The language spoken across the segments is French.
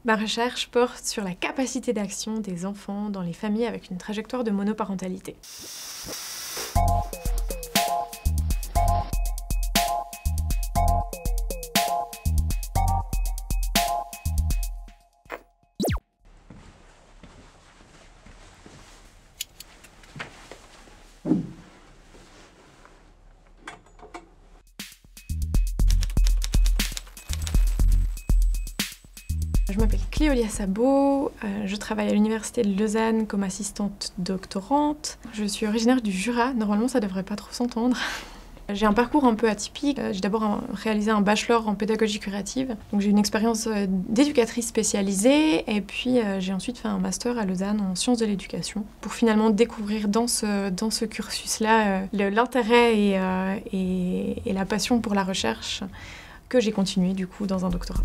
Ma recherche porte sur la capacité d'action des enfants dans les familles avec une trajectoire de monoparentalité. Je m'appelle Cléolia Sabot, je travaille à l'Université de Lausanne comme assistante doctorante. Je suis originaire du Jura, normalement ça devrait pas trop s'entendre. J'ai un parcours un peu atypique. J'ai d'abord réalisé un bachelor en pédagogie curative, donc j'ai une expérience d'éducatrice spécialisée, et puis j'ai ensuite fait un master à Lausanne en sciences de l'éducation, pour finalement découvrir dans ce cursus-là l'intérêt et la passion pour la recherche que j'ai continué du coup dans un doctorat.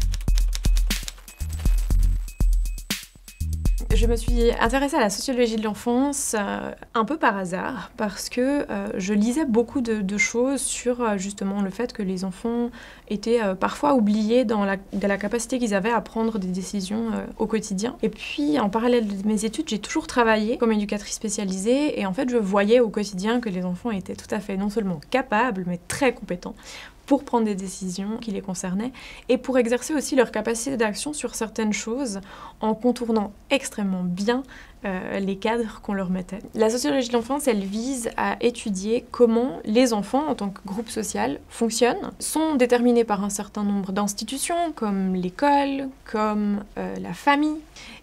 Je me suis intéressée à la sociologie de l'enfance un peu par hasard, parce que je lisais beaucoup de choses sur justement le fait que les enfants étaient parfois oubliés dans la capacité qu'ils avaient à prendre des décisions au quotidien. Et puis en parallèle de mes études, j'ai toujours travaillé comme éducatrice spécialisée, et en fait je voyais au quotidien que les enfants étaient tout à fait non seulement capables, mais très compétents pour prendre des décisions qui les concernaient et pour exercer aussi leur capacité d'action sur certaines choses en contournant extrêmement bien les cadres qu'on leur mettait. La sociologie de l'enfance, elle vise à étudier comment les enfants, en tant que groupe social, fonctionnent, sont déterminés par un certain nombre d'institutions, comme l'école, comme la famille,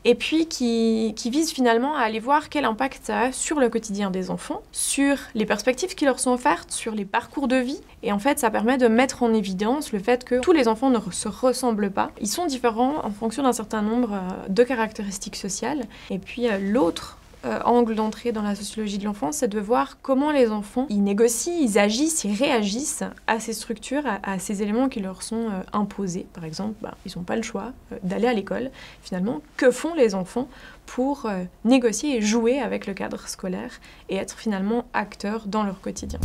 et puis qui vise finalement à aller voir quel impact ça a sur le quotidien des enfants, sur les perspectives qui leur sont offertes, sur les parcours de vie, et en fait ça permet de mettre en évidence le fait que tous les enfants ne se ressemblent pas. Ils sont différents en fonction d'un certain nombre de caractéristiques sociales, et puis l'autre angle d'entrée dans la sociologie de l'enfance, c'est de voir comment les enfants, ils négocient, ils agissent, ils réagissent à ces structures, à ces éléments qui leur sont imposés. Par exemple, ils n'ont pas le choix d'aller à l'école. Finalement, que font les enfants pour négocier et jouer avec le cadre scolaire et être finalement acteurs dans leur quotidien?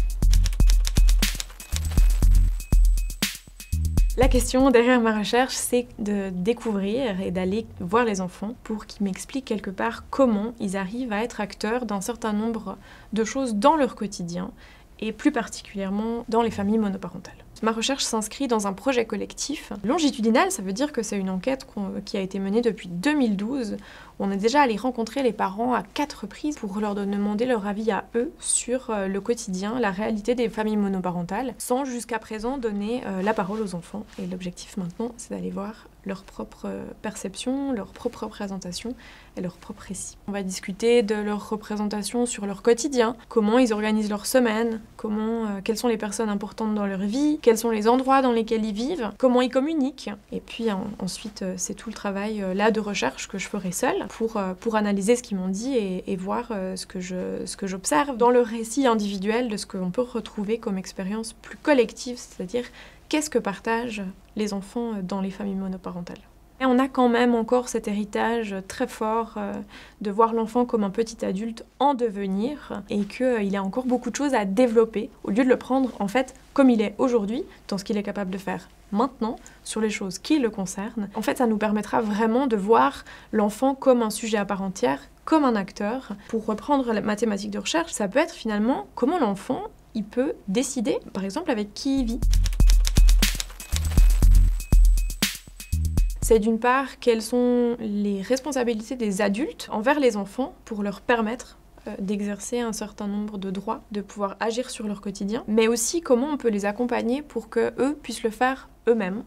La question derrière ma recherche, c'est de découvrir et d'aller voir les enfants pour qu'ils m'expliquent quelque part comment ils arrivent à être acteurs d'un certain nombre de choses dans leur quotidien et plus particulièrement dans les familles monoparentales. Ma recherche s'inscrit dans un projet collectif. Longitudinal, ça veut dire que c'est une enquête qui a été menée depuis 2012, où on est déjà allé rencontrer les parents à 4 reprises pour leur demander leur avis à eux sur le quotidien, la réalité des familles monoparentales, sans jusqu'à présent donner la parole aux enfants. Et l'objectif maintenant, c'est d'aller voir leur propre perception, leur propre représentation et leur propre récit. On va discuter de leur représentation sur leur quotidien, comment ils organisent leur semaine, quelles sont les personnes importantes dans leur vie, quels sont les endroits dans lesquels ils vivent, comment ils communiquent. Et puis ensuite, c'est tout le travail là de recherche que je ferai seule pour analyser ce qu'ils m'ont dit et voir ce que j'observe dans le récit individuel de ce qu'on peut retrouver comme expérience plus collective, c'est-à-dire qu'est-ce que partagent les enfants dans les familles monoparentales. Et on a quand même encore cet héritage très fort de voir l'enfant comme un petit adulte en devenir et qu'il a encore beaucoup de choses à développer au lieu de le prendre en fait comme il est aujourd'hui, dans ce qu'il est capable de faire maintenant, sur les choses qui le concernent. En fait, ça nous permettra vraiment de voir l'enfant comme un sujet à part entière, comme un acteur. Pour reprendre ma thématique de recherche, ça peut être finalement comment l'enfant il peut décider, par exemple, avec qui il vit. C'est d'une part quelles sont les responsabilités des adultes envers les enfants pour leur permettre d'exercer un certain nombre de droits, de pouvoir agir sur leur quotidien, mais aussi comment on peut les accompagner pour qu'eux puissent le faire eux-mêmes.